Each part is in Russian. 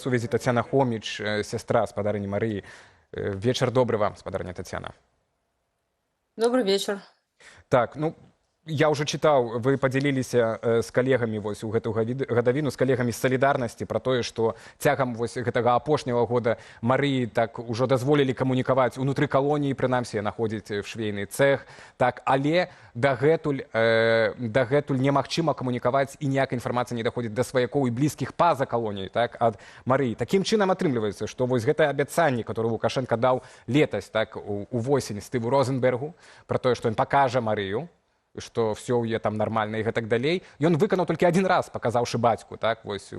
Сувязі Тацяна Хоміч, сестра спадарыні Марыі. Вечар добры вам, спадарня Тацяна. Добрый вечер. Так, ну, я уже читаў, вы падзяліліся з калегамі вось у гэту гадавіну, з калегамі з салідарнасці пра тое, што цягам вось гэтага апошняга года Марыі так ужо дазволілі камунікаваць унутры калоніі, прынамсі яна ходзіць в швейны цэх, так, але дагэтуль немагчыма камунікаваць і ніякая інфармацыя не даходзіць да сваякоў і блізкіх па-за калоніяй, так, ад Марыі. Такім чынам атрымліваецца, што вось гэтае абяцанне, которое Лукашенко даў летась, так, увосень Стыву Розенбергу, пра тое, што ён пакажа Марыю, што все ў яе там нармальна і гэтак далей. Ён выканаў толькі адзін раз, паказаўшы бацьку, так, вось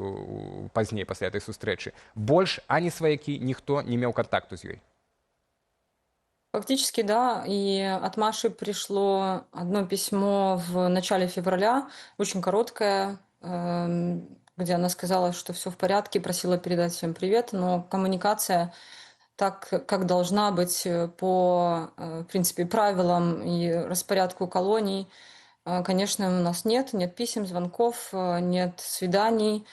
пазней пасля этой сустрэчы. Больш ані сваякі, ніхто не меў контакту з ёй. Фактически, да, и от Маши пришло одно письмо в начале февраля, очень короткое, где она сказала, что все в порядке, просила передать всем привет, но коммуникация так, как должна быть по, в принципе, правилам и распорядку колоний, конечно, у нас нет писем, звонков, нет свиданий.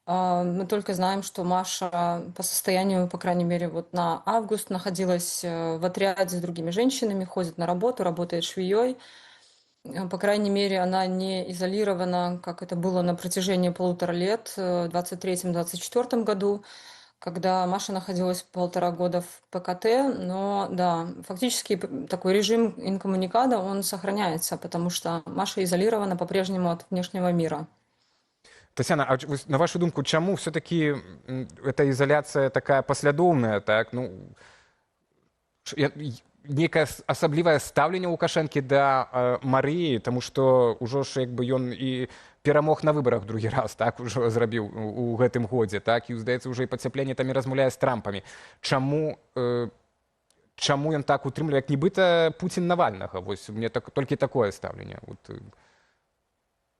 Мы только знаем, что Маша по состоянию, по крайней мере, вот на август находилась в отряде с другими женщинами, ходит на работу, работает швеей. По крайней мере, она не изолирована, как это было на протяжении 1,5 лет, в 2023-2024 году, когда Маша находилась 1,5 года в ПКТ, но да, фактически такой режим инкоммуникада, он сохраняется, потому что Маша изолирована по-прежнему от внешнего мира. Тацяна, а на вашу думку, чаму все-таки эта изоляция такая паслядоўная, так, ну, некае асаблівае стаўленне Лукашэнкі да Марыі, таму што ўжо ж як бы ён і перамог на выбарах другі раз, так, ужо зрабіў у гэтым годзе, так, і, здаецца, ўжо і пацяпленне там і размаўляе з Трампамі. Чаму ён так утрымлівае, як нібыта Пуцін Навальнага? Вось мне толькі такое стаўленне.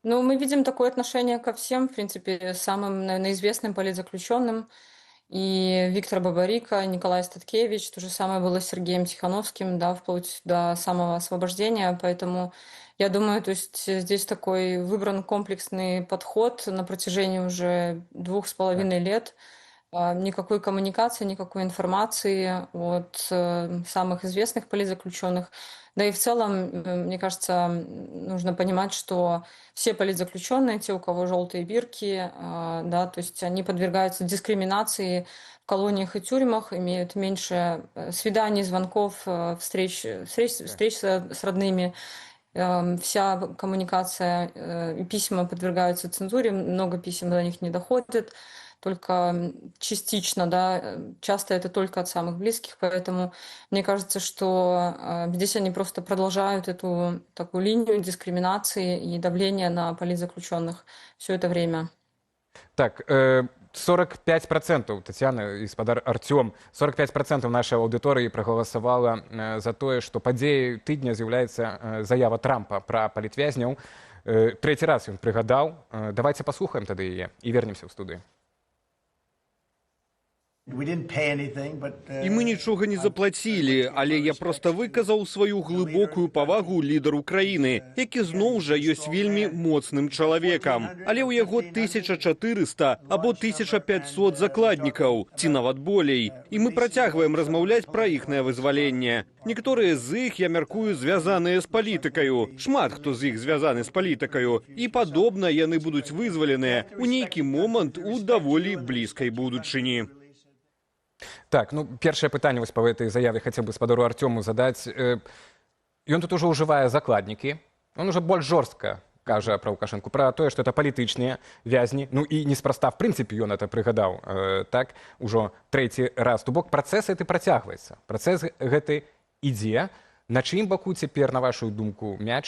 Ну, мы видим такое отношение ко всем, в принципе, самым, наверное, известным политзаключенным. И Виктор Бабарико, Николай Статкевич, то же самое было с Сергеем Тихановским, да, вплоть до самого освобождения. Поэтому я думаю, то есть здесь такой выбран комплексный подход на протяжении уже 2,5 лет. Никакой коммуникации, никакой информации от самых известных политзаключенных. Да и в целом, мне кажется, нужно понимать, что все политзаключенные, те, у кого желтые бирки, да, то есть они подвергаются дискриминации в колониях и тюрьмах, имеют меньше свиданий, звонков, встреч с родными. Вся коммуникация и письма подвергаются цензуре, много писем до них не доходит. Только частично, да, часто это только от самых близких, поэтому мне кажется, что здесь они просто продолжают эту такую линию дискриминации и давления на политзаключенных все это время. Так, 45%, Тацяна і спадар Артём, 45% нашай аўдыторыі прагаласавала за тое, што падзеяй тыдня з'яўляецца заява Трампа пра палітвязняў. Трэці раз ён прыгадаў. Давайце паслухаем тады яе і вернемся ў студыю. І мы нічога не заплацілі, але я проста выказаў сваю глыбокую павагу лідару краіны, які зноў жа ёсць вельмі моцным чалавекам. Але ў яго 1400 або 1500 закладнікаў, ці нават болей. І мы працягваем размаўляць пра іхнае вызваленне. Некаторыя з іх, я мяркую, звязаныя з палітыкаю. Шмат хто з іх звязаны з палітыкаю. І падобна яны будуць вызваленыя ў нейкі момант у даволі блізкай будучыні. Так, ну, першае пытанне вось па гэтай заяве хацеў бы спадару Артёму задаць. Ён тут ужо ўжывае закладнікі. Он уже больш жорстка кажа пра Лукашэнку, пра тое, што это палітычныя вязні. Ну і неспроста, в прынцыпе, ён это прыгадаў, так, ужо трэці раз. То бок працэс гэты працягваецца. Працэс гэты ідзе. На чыім баку цяпер, на вашу думку, мяч,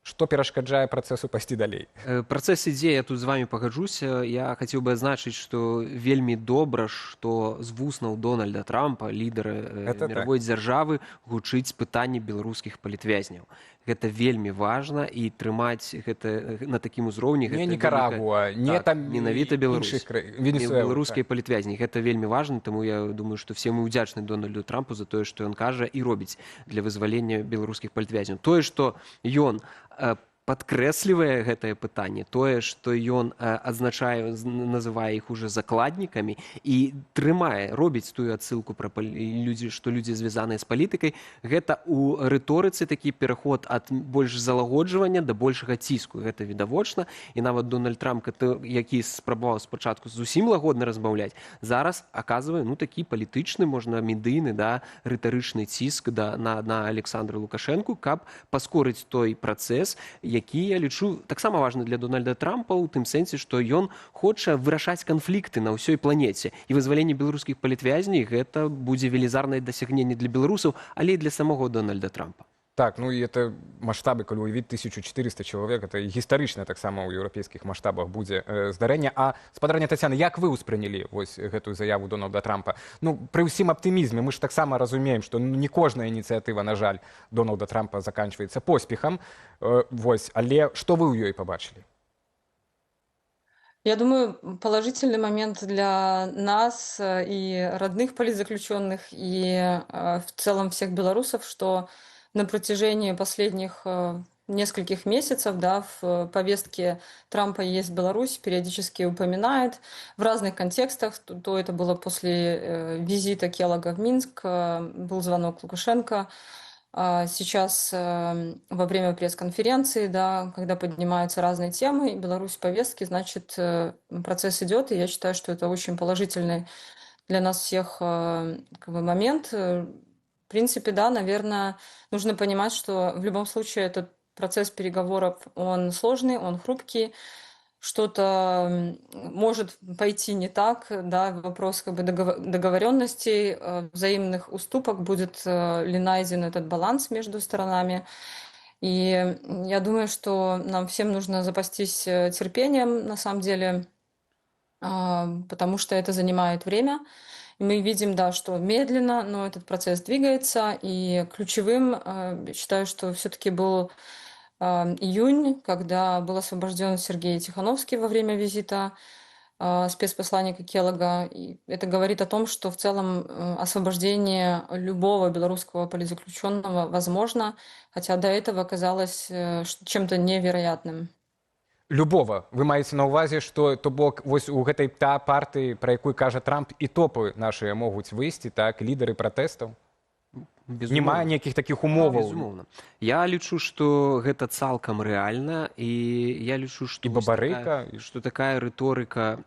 што перашкаджае працэсу пайсці далей? Працэс ідзе, я тут з вами пагаджуся. Я хацеў бы адзначыць, што вельмі добра, што з вуснаў Дональда Трампа, лідара міравой дзяржавы, гучыць пытанне беларускіх палітвязняў. Гэта вельмі важна, і трымаць гэта на такім узроўні... Не Нікарагуа, не там менавіта беларускія палітвязні. Гэта вельмі важна, таму я думаю, што все мы ўдзячны Дональду Трампу за тое, што ён кажа і робіць для вызвалення беларускіх палітвязняў. Тое, што ён падкрэслівае гэтае пытанне, тое, што ён адзначае, называе іх уже закладнікамі і трымае, робіць тую адсылку пра людзі, што людзі звязаныя з палітыкай, гэта ў рыторыцы такі пераход ад больш залагоджвання да большага ціску. Гэта відавочна. І нават Дональд Трамп, які спрабаваў спачатку зусім лагодна размаўляць, зараз аказвае такі палітычны, можна медыйны, рытарычны ціск на Александра Лукашэнку, каб паскорыць той працэс, які, я лічу, таксама важны для Дональда Трампа ў тым сэнсе, што ён хоча вырашаць канфлікты на ўсёй планеце. І вызваленне беларускіх палітвязней гэта будзе велізарнае дасягненне для беларусаў, але і для самого Дональда Трампа. Так, ну и это масштабы, калі уявіць 1400 чалавек, это гістарычна таксама ў еўрапейскіх маштабах будзе здарэнне. А спадарня Тацяна, як вы ўспрынялі вось гэтую заяву Дональда Трампа? Ну, пры ўсім аптымізме мы ж таксама разумеем, што не кожная ініцыятыва, на жаль, Дональда Трампа заканчваецца поспехам. Вось, але што вы ў ёй пабачылі? Я думаю, положительный момент для нас и родных политзаключенных, и в целом всех белорусов, что на протяжении последних нескольких месяцев в повестке Трампа есть Беларусь, периодически упоминает в разных контекстах. То это было после визита Келлога в Минск, был звонок Лукашенко. Сейчас во время пресс-конференции, когда поднимаются разные темы, Беларусь в повестке, значит, процесс идет, и я считаю, что это очень положительный для нас всех момент. В принципе, наверное, нужно понимать, что в любом случае этот процесс переговоров, он сложный, он хрупкий, что-то может пойти не так, вопрос договоренностей, взаимных уступок, будет ли найден этот баланс между сторонами. И я думаю, что нам всем нужно запастись терпением, на самом деле, потому что это занимает время. И мы видим, что медленно, но этот процесс двигается. И ключевым, считаю, что все-таки был июнь, когда был освобожден Сергей Тихановский во время визита спецпосланника Келлога. И это говорит о том, что в целом освобождение любого белорусского политзаключенного возможно, хотя до этого казалось чем-то невероятным. Любого. Вы маеце на ўвазе, што то бок вось у гэтай партыі, пра якую кажа Трамп, і топы нашыя могуць выйсці, так, лідары пратэстаў? Няма нейкіх такіх умоваў. Безумоўна. Я лічу, што гэта цалкам рэальна, і я лічу, што што такая рыторыка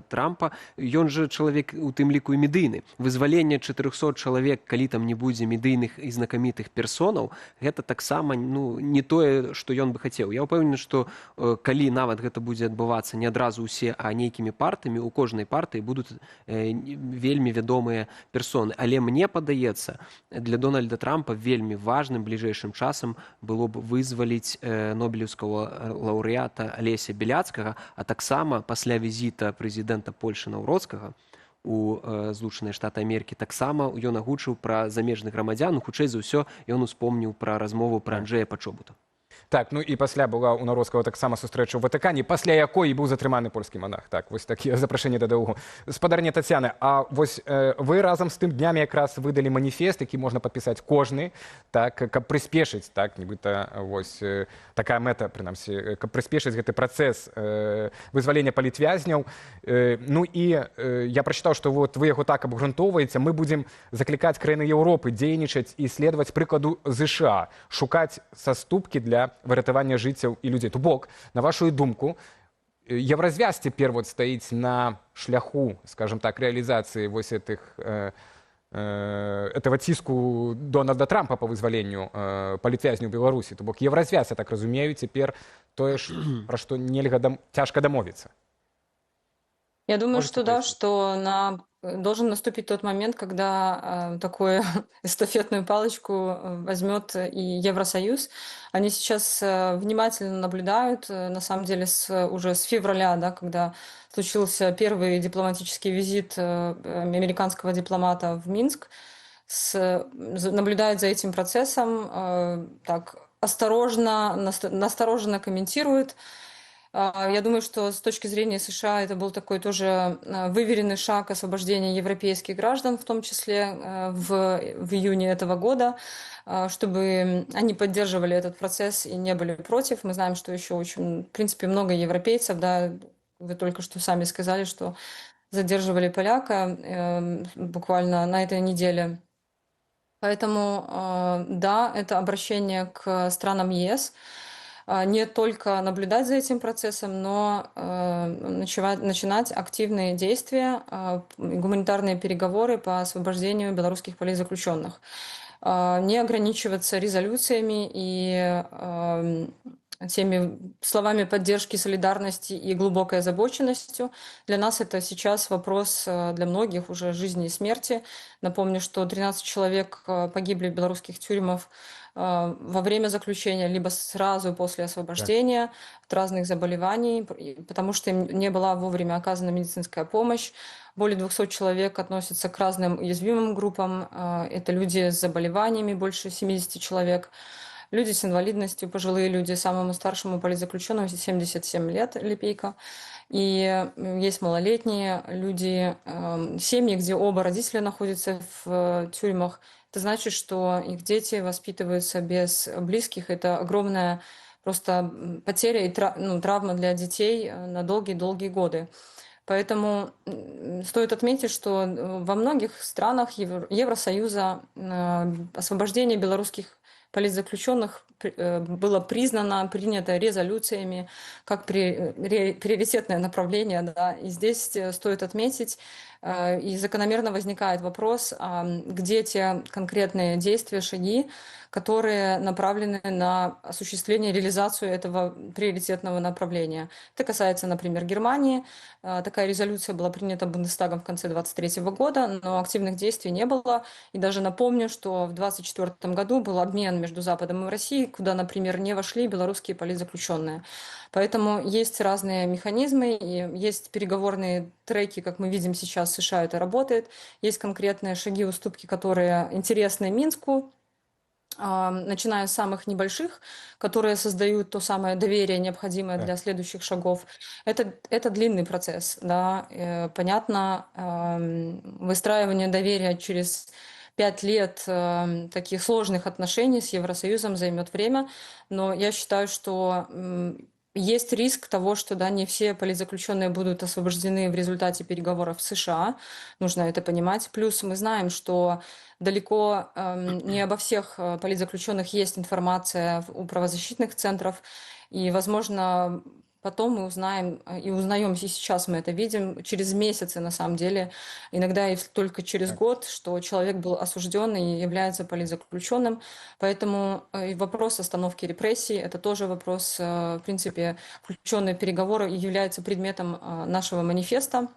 Трампа, ён жа чалавек у тым ліку і медыйны. Вызваленне 400 чалавек, калі там не будзе медыйных і знакамітых персонаў, гэта таксама не тое, што ён бы хацеў. Я ўпэўнены, што калі нават гэта будзе адбывацца не адразу ўсе, а нейкімі партамі, у кожнай партыі будуць вельмі вядомыя персоны. Але мне падаецца, для Дональда Трампа вельмі важным бліжэйшым часам было б вызваліць нобелеўскага лаўрэата Алеся Беляцкага, а таксама пасля візіта прэзідэнта Польшы Наўроцкага у Злучаныя Штаты Амерыкі, таксама ён агучыў пра замежных грамадзян, хутчэй за ўсё ён успомніў пра размову пра Анджэя Пачобута. Так, ну і пасля была у Наўроцкага таксама сустрэча ў Ватыкане, пасля якой і быў затрыманы польскі манах. Так, вось такія запрашэнні да доўгу. Спадарня Тацяна, а вось вы разам з тым днямі якраз выдалі маніфест, які можна падпісаць кожны, так, каб прыспешыць, так, нібыта вось такая мэта, прынамсі, каб прыспешыць гэты працэс вызвалення палітвязняў. Ну і я прачытаў, што вот вы яго так абгрунтоўваеце, мы будзем заклікаць краіны Еўропы дзейнічаць і следаваць прыкладу ЗША, шукаць саступкі для выратавання жыццяў і людзей. То бок, на вашу думку, Евразвяз цяпер вот стаіць на шляху, скажем так, рэалізацыі вось этого ціску Дональда Трампа по вызваленню палітвязняў Беларусі. То бок, Евразвяз, я так разумею, цяпер тое, пра што нельга цяжка дамовіцца. Я думаю, что что должен наступить тот момент, когда такую эстафетную палочку возьмет и Евросоюз. Они сейчас внимательно наблюдают, на самом деле, уже с февраля, когда случился первый дипломатический визит американского дипломата в Минск, наблюдают за этим процессом, так осторожно, настороженно комментируют. Я думаю, что с точки зрения США это был такой тоже выверенный шаг освобождения европейских граждан, в том числе в июне этого года, чтобы они поддерживали этот процесс и не были против. Мы знаем, что еще очень, в принципе, много европейцев, да, вы только что сами сказали, что задерживали поляка буквально на этой неделе. Поэтому, да, это обращение к странам ЕС. Не только наблюдать за этим процессом, но начинать активные действия, гуманитарные переговоры по освобождению белорусских политзаключенных. Не ограничиваться резолюциями и теми словами поддержки, солидарности и глубокой озабоченностью. Для нас это сейчас вопрос для многих уже жизни и смерти. Напомню, что 13 человек погибли в белорусских тюрьмах во время заключения, либо сразу после освобождения от разных заболеваний, потому что им не была вовремя оказана медицинская помощь. Более 200 человек относятся к разным уязвимым группам. Это люди с заболеваниями, больше 70 человек. Люди с инвалидностью, пожилые люди, самому старшему политзаключенному 77 лет, Лепейко. И есть малолетние люди, семьи, где оба родителя находятся в тюрьмах. Это значит, что их дети воспитываются без близких. Это огромная просто потеря и травма для детей на долгие-долгие годы. Поэтому стоит отметить, что во многих странах Евросоюза освобождение белорусских политзаключенных было признано, принято резолюциями как приоритетное направление. Да. И здесь стоит отметить, и закономерно возникает вопрос, где те конкретные действия, шаги, которые направлены на осуществление, реализацию этого приоритетного направления. Это касается, например, Германии. Такая резолюция была принята Бундестагом в конце 2023 года, но активных действий не было. И даже напомню, что в 2024 году был обмен между Западом и Россией, куда, например, не вошли белорусские политзаключенные. Поэтому есть разные механизмы, и есть переговорные треки, как мы видим сейчас, в США это работает. Есть конкретные шаги, уступки, которые интересны Минску, начиная с самых небольших, которые создают то самое доверие, необходимое для следующих шагов. Это длинный процесс, да. Понятно, выстраивание доверия через 5 лет таких сложных отношений с Евросоюзом займет время, но я считаю, что есть риск того, что да, не все политзаключенные будут освобождены в результате переговоров в США. Нужно это понимать. Плюс мы знаем, что далеко не обо всех политзаключенных есть информация у правозащитных центров. И, возможно, потом мы узнаем, и узнаем, и сейчас мы это видим, через месяцы, на самом деле, иногда и только через год, что человек был осужден и является политзаключенным. Поэтому и вопрос остановки репрессий – это тоже вопрос, в принципе, включенный в переговоры и является предметом нашего манифеста.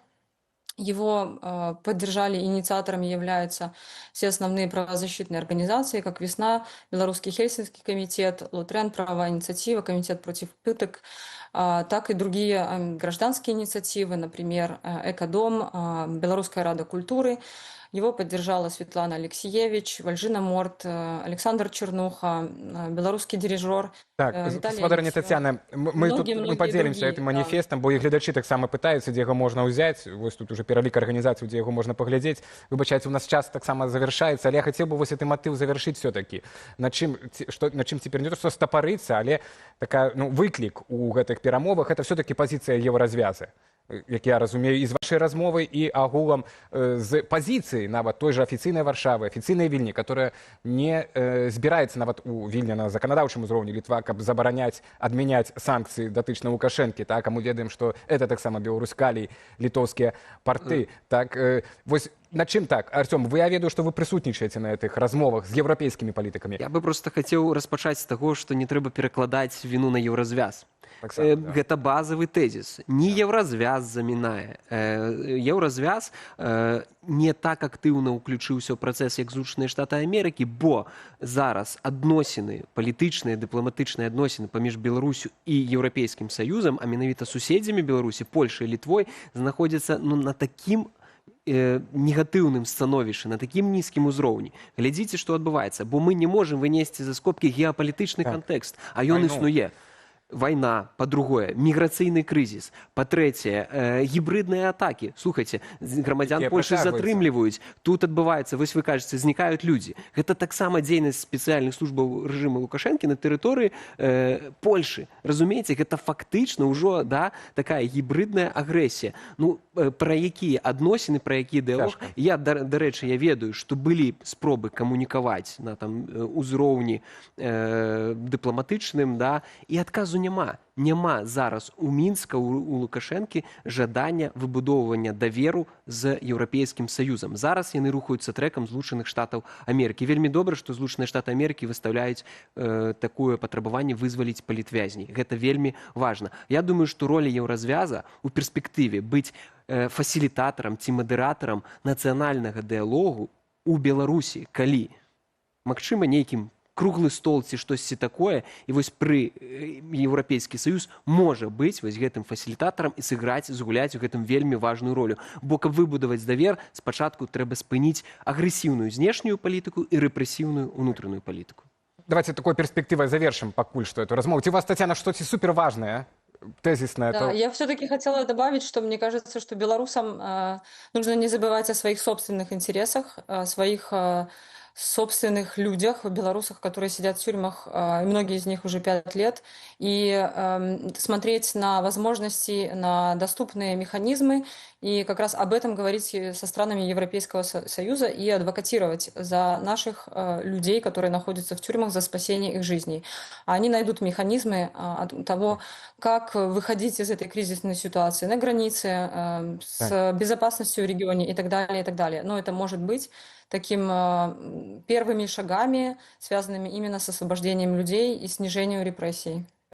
Его поддержали, инициаторами являются все основные правозащитные организации, как «Весна», Белорусский Хельсинский комитет, Лутрен, правовая инициатива, комитет против пыток, так и другие гражданские инициативы, например, «Экодом», Белорусская рада культуры. Его поддержала Светлана Алексеевич, Вальжина Морт, Александр Чернуха, белорусский дирижер. Так, спадарня Тетяна, мы поделимся этим манифестом, бо і глядачі таксама пытаюцца, дзе яго можна ўзяць. Вось тут уже пералік арганізацый, дзе яго можна паглядзець. Выбачайце, у нас час таксама завяршаецца, але я хацеў бы вось гэты матыў завяршыць все-таки. На чым цяпер не то, што стапарыцца, але такая, выклік у гэтых перамовах, это все-таки пазіцыя еўразвяза, як я разумею, і з вашай размовы, і агулам з пазіцыі нават той же афіцыйнай Варшавы, афіцыйнай Вільні, которая не збіраецца нават у Вільні на заканадаўчым узроўні Літва, каб забараняць, адмяняць санкцыі датычна Лукашэнкі, так, а мы ведаем, што это таксама Беларусь, калій, літоўскія парты. Так, вось на чым так? Артём, я ведаю, што вы прысутнічаеце на гэтых размовах з еўрапейскімі палітыкамі. Я бы просто хацеў распачаць з таго, што не трэба перакладаць віну на еўразвяз. Гэта базавы тэзіс. Не еўразвяз замінае. Еўразвяз не так актыўна ўключыўся ў працэс, як Злучаныя Штаты Амерыкі, бо зараз адносіны, палітычныя, дыпламатычныя адносіны паміж Беларусю і Еўрапейскім Саюзам, а менавіта суседзямі Беларусі, Польшай і Літвой, знаходзяцца на такім негатыўным становішчы, на такім нізкім узроўні. Глядзіце, што адбываецца, бо мы не можам вынесці за скобкі геапалітычны кантэкст, а ён існуе. война, по-другое, миграцыйны крызіс, па-трэцяе, гібридныя атакі. Слухайце, грамадзян Якія Польшы працягваюцца. затрымліваюць, тут адбываецца, вось вы кажаце, знікаюць людзі. Гэта таксама дзейнасць спецыяльных службаў рэжыму Лукашэнкі на тэрыторыі Польшы. Разумееце, гэта фактычна ўжо, да, такая гібридная агрэсія. Ну, пра якія адносіны, пра які дыялог, Цяжка. я, дарэчы, я ведаю, што былі спробы камунікаваць на там узроўні дыпламатычным, да, і адказу няма. Няма зараз у Мінска, у Лукашэнкі жадання выбудоўвання даверу з Еўрапейскім Саюзам. Зараз яны рухаюцца трэкам Злучаных Штатаў Амерыкі. Вельмі добра, што Злучаныя Штаты Амерыкі выстаўляюць такое патрабаванне вызваліць палітвязней. Гэта вельмі важна. Я думаю, што роля Еўразвяза у перспектыве быць фасілітатарам ці мадэратарам нацыянальнага дыялогу у Беларусі, калі, магчыма, нейкім круглы стол ці штосьці такое, і вось пры Еўрапейскі Саюз можа быць вось гэтым фасілітатарам і сыграць, згуляць у гэтым вельмі важную ролю. Бо каб выбудаваць давер, спачатку трэба спыніць агрэсіўную знешнюю палітыку і рэпрэсіўную ўнутраную палітыку. Давайте такой перспективой завершим пакуль что эту размову. Ці у вас, Татьяна, что-то суперважное, тезисное? Да, я все-таки хотела добавить, что мне кажется, что белорусам нужно не забывать о своих собственных интересах, о своих собственных людях, белорусах, которые сидят в тюрьмах, и многие из них уже 5 лет, и смотреть на возможности, на доступные механизмы, и как раз об этом говорить со странами Европейского Союза и адвокатировать за наших людей, которые находятся в тюрьмах, за спасение их жизней. А они найдут механизмы того, как выходить из этой кризисной ситуации на границе, с безопасностью в регионе и так далее, и так далее. Но это может быть таким первыми шагами, связанными именно с освобождением людей и снижением репрессий.